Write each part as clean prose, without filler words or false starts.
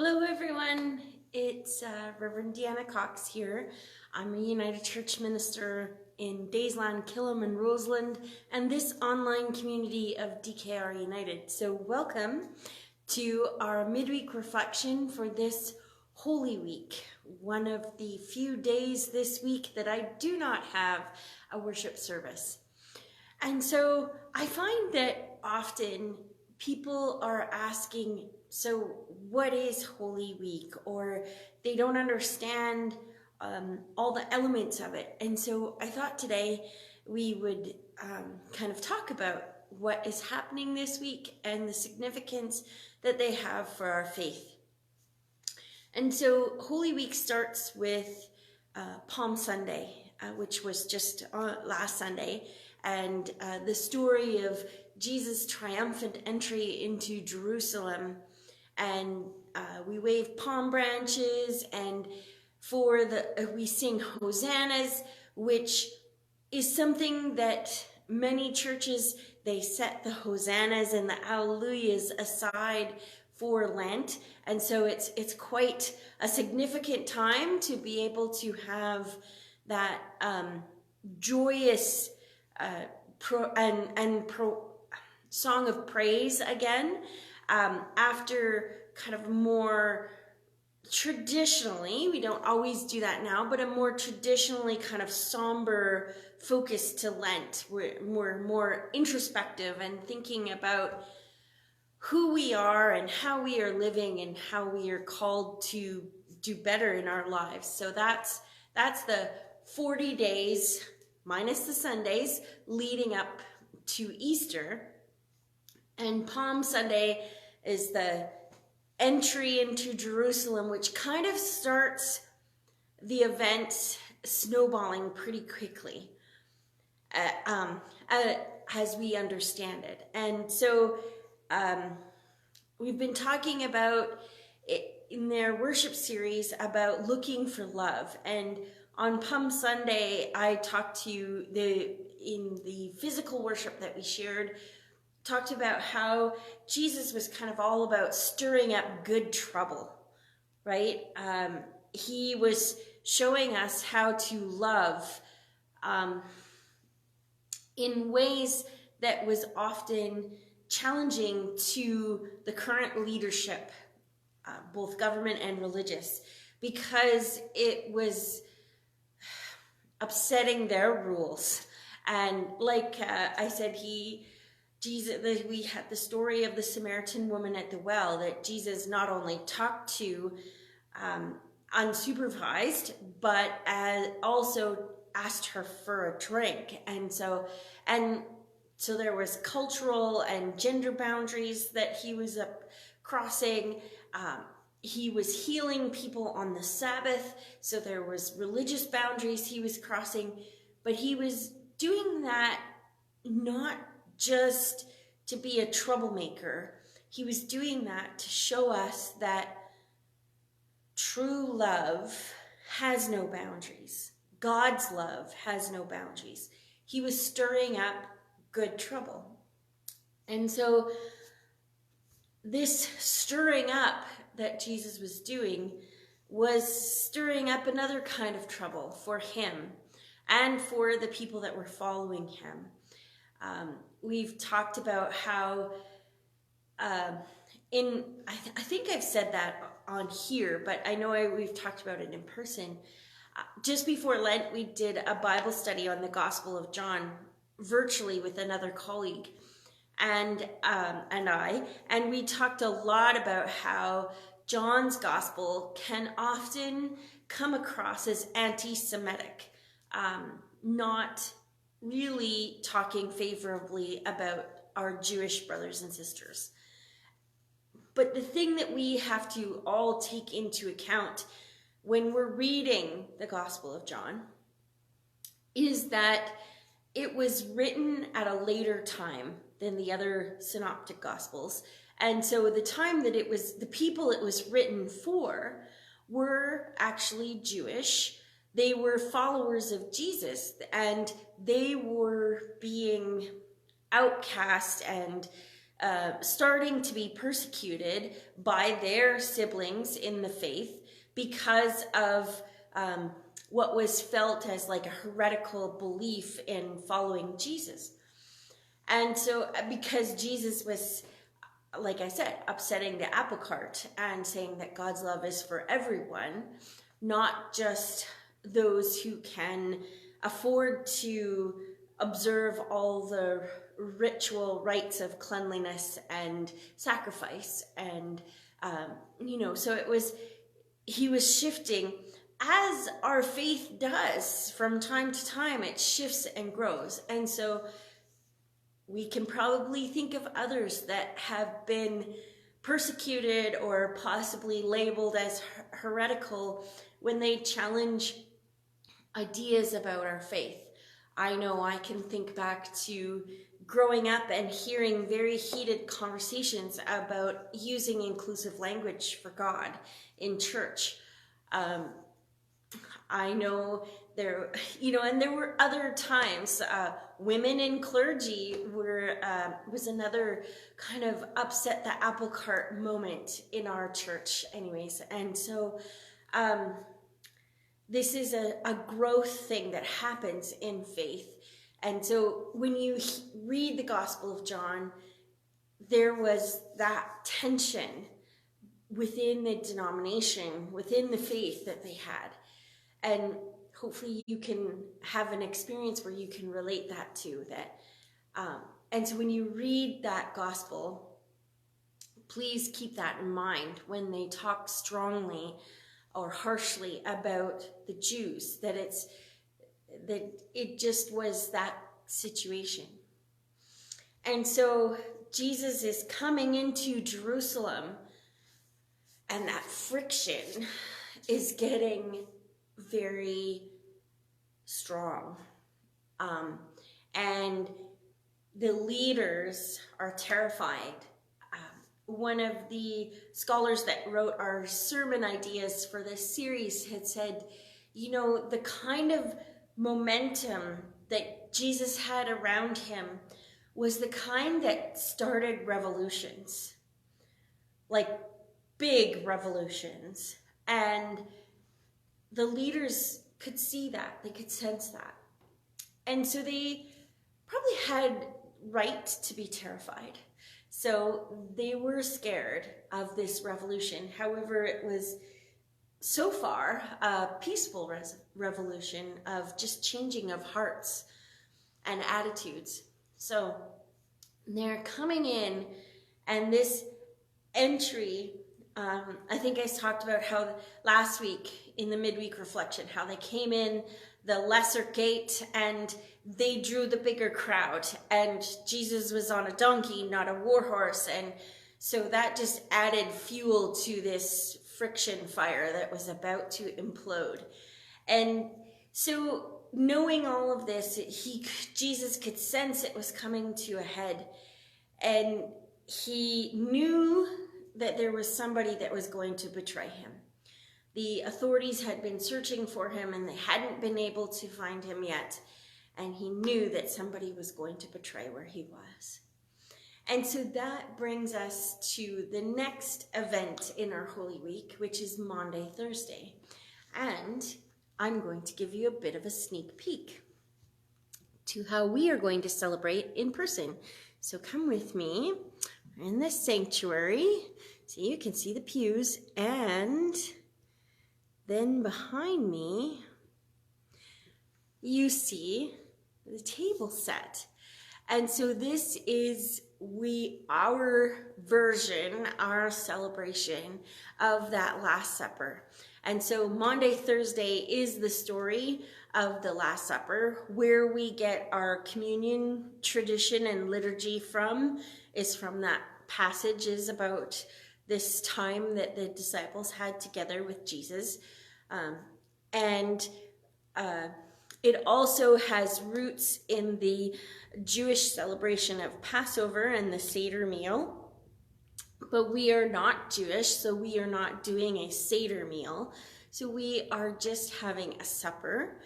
Hello everyone, it's Rev Deanna here. I'm a United Church minister in Daysland, Killam and Rosalind, and this online community of DKR United. So welcome to our midweek reflection for this Holy Week, one of the few days this week that I do not have a worship service. And so I find that often people are asking, so what is Holy Week? Or they don't understand all the elements of it. And so I thought today we would kind of talk about what is happening this week and the significance that they have for our faith. And so Holy Week starts with Palm Sunday, which was just last Sunday, and the story of Jesus' triumphant entry into Jerusalem. And we wave palm branches, and we sing hosannas, which is something that many churches, they set the hosannas and the alleluias aside for Lent. And so it's quite a significant time to be able to have that joyous song of praise again, after kind of more traditionally, we don't always do that now, but a more traditionally kind of somber focus to Lent. We're more introspective and thinking about who we are and how we are living and how we are called to do better in our lives. So that's the 40 days minus the Sundays leading up to Easter. And Palm Sunday is the entry into Jerusalem, which kind of starts the event snowballing pretty quickly as we understand it. And so we've been talking about it in their worship series about looking for love. And on Palm Sunday, I talked to you in the physical worship that we shared, talked about how Jesus was kind of all about stirring up good trouble, right? He was showing us how to love in ways that was often challenging to the current leadership, both government and religious, because it was upsetting their rules. And like I said, we had the story of the Samaritan woman at the well that Jesus not only talked to unsupervised, but also asked her for a drink. And so there was cultural and gender boundaries that he was crossing. He was healing people on the Sabbath, so there was religious boundaries he was crossing, but he was doing that not just to be a troublemaker. He was doing that to show us that true love has no boundaries. God's love has no boundaries. He was stirring up good trouble. And so this stirring up that Jesus was doing was stirring up another kind of trouble for him and for the people that were following him. We've talked about how, I think I've said that on here, but I know we've talked about it in person. Just before Lent, we did a Bible study on the Gospel of John virtually with another colleague and we talked a lot about how John's Gospel can often come across as anti-Semitic, not really talking favorably about our Jewish brothers and sisters. But the thing that we have to all take into account when we're reading the Gospel of John is that it was written at a later time than the other synoptic Gospels. And so the time that the people it was written for were actually Jewish. They were followers of Jesus, and they were being outcast and starting to be persecuted by their siblings in the faith because of what was felt as like a heretical belief in following Jesus. And so because Jesus was, like I said, upsetting the apple cart and saying that God's love is for everyone, not just those who can afford to observe all the ritual rites of cleanliness and sacrifice. And, so he was shifting, as our faith does from time to time. It shifts and grows. And so we can probably think of others that have been persecuted or possibly labeled as heretical when they challenge ideas about our faith. I know I can think back to growing up and hearing very heated conversations about using inclusive language for God in church. I know there, and there were other times, women in clergy was another kind of upset the apple cart moment in our church anyways. And so this is a growth thing that happens in faith. And so when you read the Gospel of John, there was that tension within the denomination, within the faith that they had. And hopefully you can have an experience where you can relate that to that. And so when you read that gospel, please keep that in mind when they talk strongly or harshly about the Jews, that it just was that situation. And so Jesus is coming into Jerusalem, and that friction is getting very strong. And the leaders are terrified. One of the scholars that wrote our sermon ideas for this series had said, the kind of momentum that Jesus had around him was the kind that started revolutions, like big revolutions. And the leaders could see that, they could sense that. And so they probably had right to be terrified. So they were scared of this revolution. However, it was so far a peaceful revolution of just changing of hearts and attitudes. So they're coming in, and this entry, I think I talked about how last week in the midweek reflection, how they came in the lesser gate and they drew the bigger crowd, and Jesus was on a donkey, not a war horse. And so that just added fuel to this friction fire that was about to implode. And so knowing all of this, Jesus could sense it was coming to a head, and he knew that there was somebody that was going to betray him. The authorities had been searching for him and they hadn't been able to find him yet. And he knew that somebody was going to betray where he was. And so that brings us to the next event in our Holy Week, which is Maundy Thursday. And I'm going to give you a bit of a sneak peek to how we are going to celebrate in person. So come with me. We're in this sanctuary, so you can see the pews, and then behind me, you see the table set. And so this is our version, our celebration of that Last Supper. And so Maundy Thursday is the story of the Last Supper. Where we get our communion tradition and liturgy from is from that passage, is about this time that the disciples had together with Jesus. It also has roots in the Jewish celebration of Passover and the Seder meal. But we are not Jewish, so we are not doing a Seder meal. So we are just having a supper.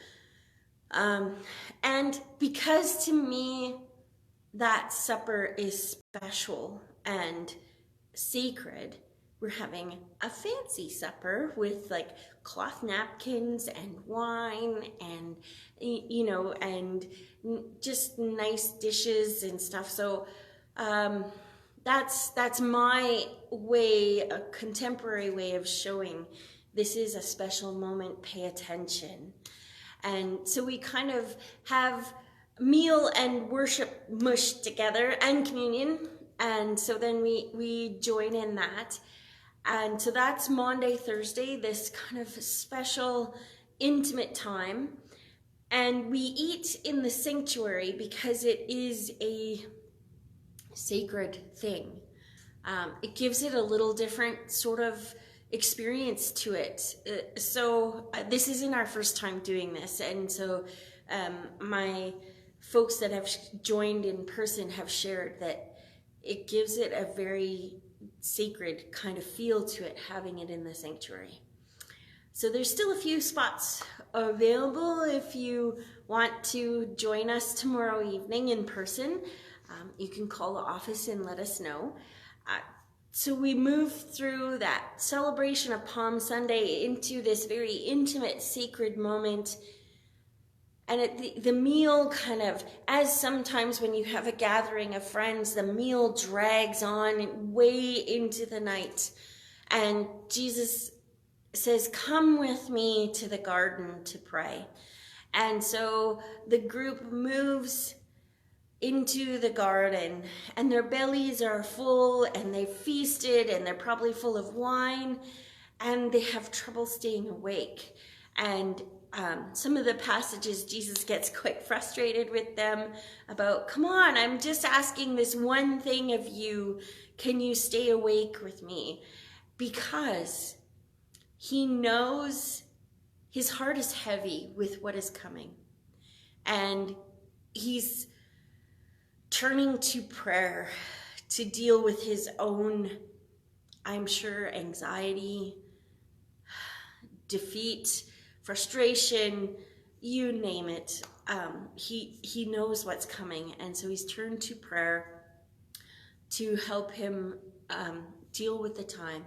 And because to me, that supper is special and sacred. We're having a fancy supper with like cloth napkins and wine and, you know, and just nice dishes and stuff. So that's my way, a contemporary way of showing this is a special moment, pay attention. And so we kind of have meal and worship mushed together and communion. And so then we join in that. And so that's Maundy, Thursday, this kind of special, intimate time. And we eat in the sanctuary because it is a sacred thing. It gives it a little different sort of experience to it. So this isn't our first time doing this. And so my folks that have joined in person have shared that it gives it a very sacred kind of feel to it, having it in the sanctuary. So there's still a few spots available if you want to join us tomorrow evening in person. You can call the office and let us know. So we move through that celebration of Palm Sunday into this very intimate, sacred moment. And the meal kind of, as sometimes when you have a gathering of friends, the meal drags on way into the night. And Jesus says, come with me to the garden to pray. And so the group moves into the garden, and their bellies are full, and they've feasted, and they're probably full of wine, and they have trouble staying awake. And some of the passages, Jesus gets quite frustrated with them about, come on, I'm just asking this one thing of you. Can you stay awake with me? Because he knows his heart is heavy with what is coming. And he's turning to prayer to deal with his own, I'm sure, anxiety, defeat, frustration, you name it. He knows what's coming, and so he's turned to prayer to help him deal with the time.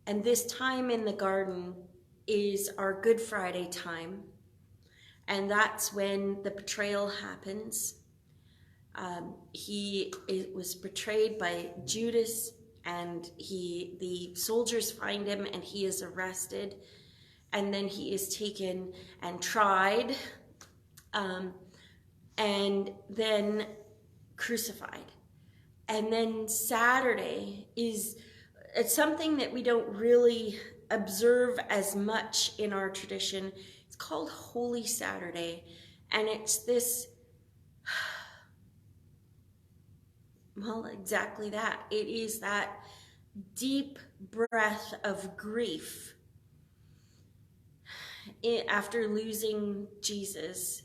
And this time in the garden is our Good Friday time, and that's when the betrayal happens. He was betrayed by Judas, and the soldiers find him, and he is arrested. And then he is taken and tried, and then crucified. And then Saturday it's something that we don't really observe as much in our tradition. It's called Holy Saturday. And it's this, well, exactly that. It is that deep breath of grief after losing Jesus,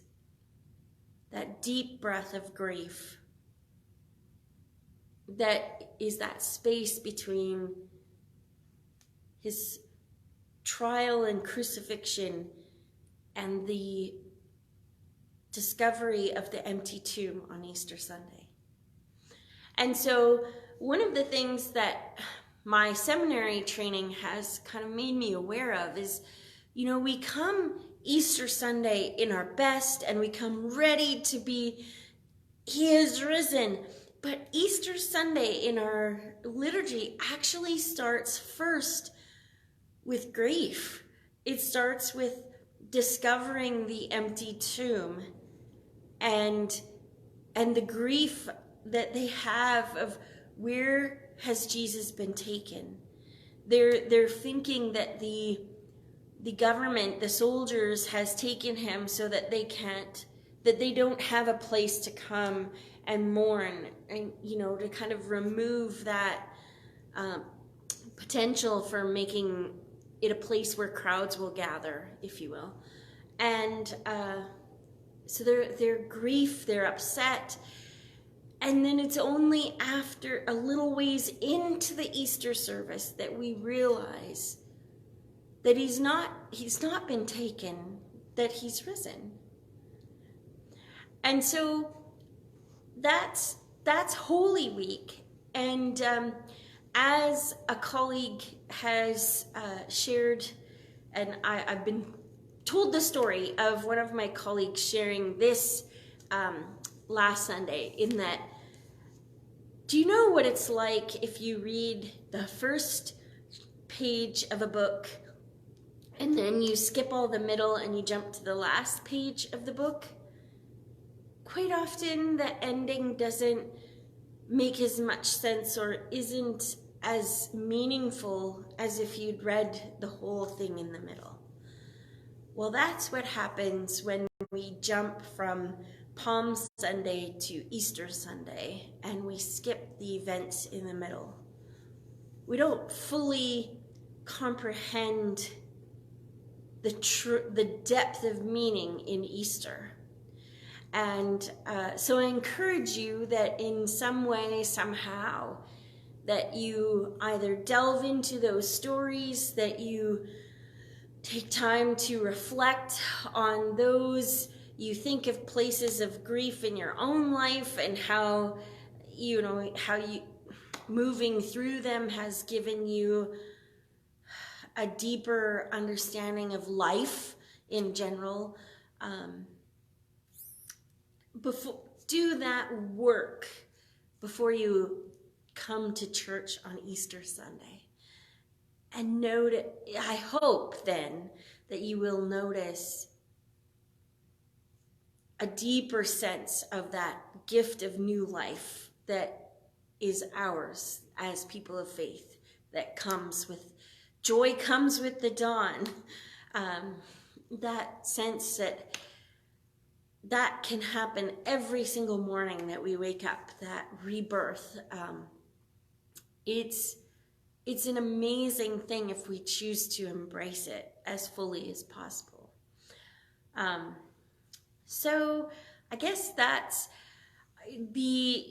that deep breath of grief, that is that space between his trial and crucifixion and the discovery of the empty tomb on Easter Sunday. And so one of the things that my seminary training has kind of made me aware of is, you know, we come Easter Sunday in our best, and we come ready to be, he is risen. But Easter Sunday in our liturgy actually starts first with grief. It starts with discovering the empty tomb and the grief that they have of where has Jesus been taken. They're thinking that the government, the soldiers, has taken him so that they don't have a place to come and mourn, and, you know, to kind of remove that potential for making it a place where crowds will gather, if you will. And so their grief, they're upset. And then it's only after a little ways into the Easter service that we realize that he's not been taken, that he's risen. And so that's Holy Week, and as a colleague has shared, and I've been told the story of one of my colleagues sharing this last Sunday, in that, do you know what it's like if you read the first page of a book and then you skip all the middle and you jump to the last page of the book? Quite often the ending doesn't make as much sense or isn't as meaningful as if you'd read the whole thing in the middle. Well, that's what happens when we jump from Palm Sunday to Easter Sunday and we skip the events in the middle. We don't fully comprehend the depth of meaning in Easter. And so I encourage you that in some way, somehow, that you either delve into those stories, that you take time to reflect on those. You think of places of grief in your own life and how you moving through them has given you a deeper understanding of life in general. Do that work before you come to church on Easter Sunday. And I hope then that you will notice a deeper sense of that gift of new life that is ours as people of faith, that comes with joy, comes with the dawn. That sense that can happen every single morning that we wake up, that rebirth. It's an amazing thing if we choose to embrace it as fully as possible. So I guess that's the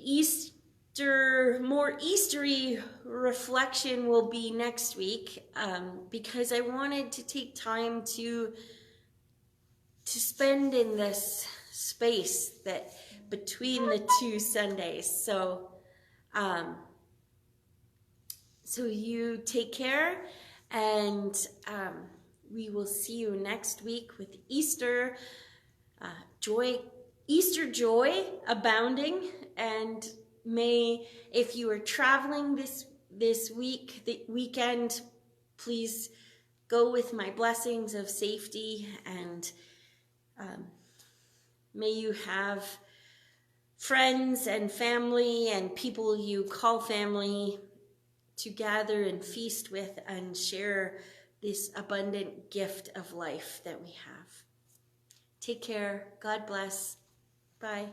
more Eastery reflection will be next week, because I wanted to take time to spend in this space that between the two Sundays. So you take care, and we will see you next week with Easter Easter joy abounding. And may, if you are traveling this weekend, please go with my blessings of safety, and may you have friends and family and people you call family to gather and feast with and share this abundant gift of life that we have. Take care. God bless. Bye.